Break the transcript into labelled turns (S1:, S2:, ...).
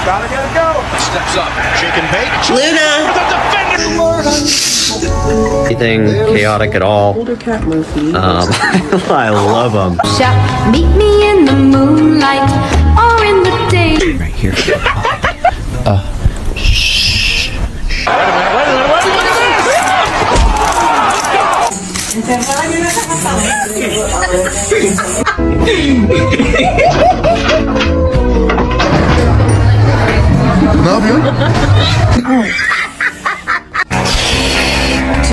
S1: Gotta go. Steps up. Shake and bake.
S2: Luna.
S3: Anything chaotic at all.
S2: Older cat Murphy.
S3: I love them.
S4: Shout, meet me in the moonlight or in the day.
S3: Right here.
S5: Ne yapıyorsun?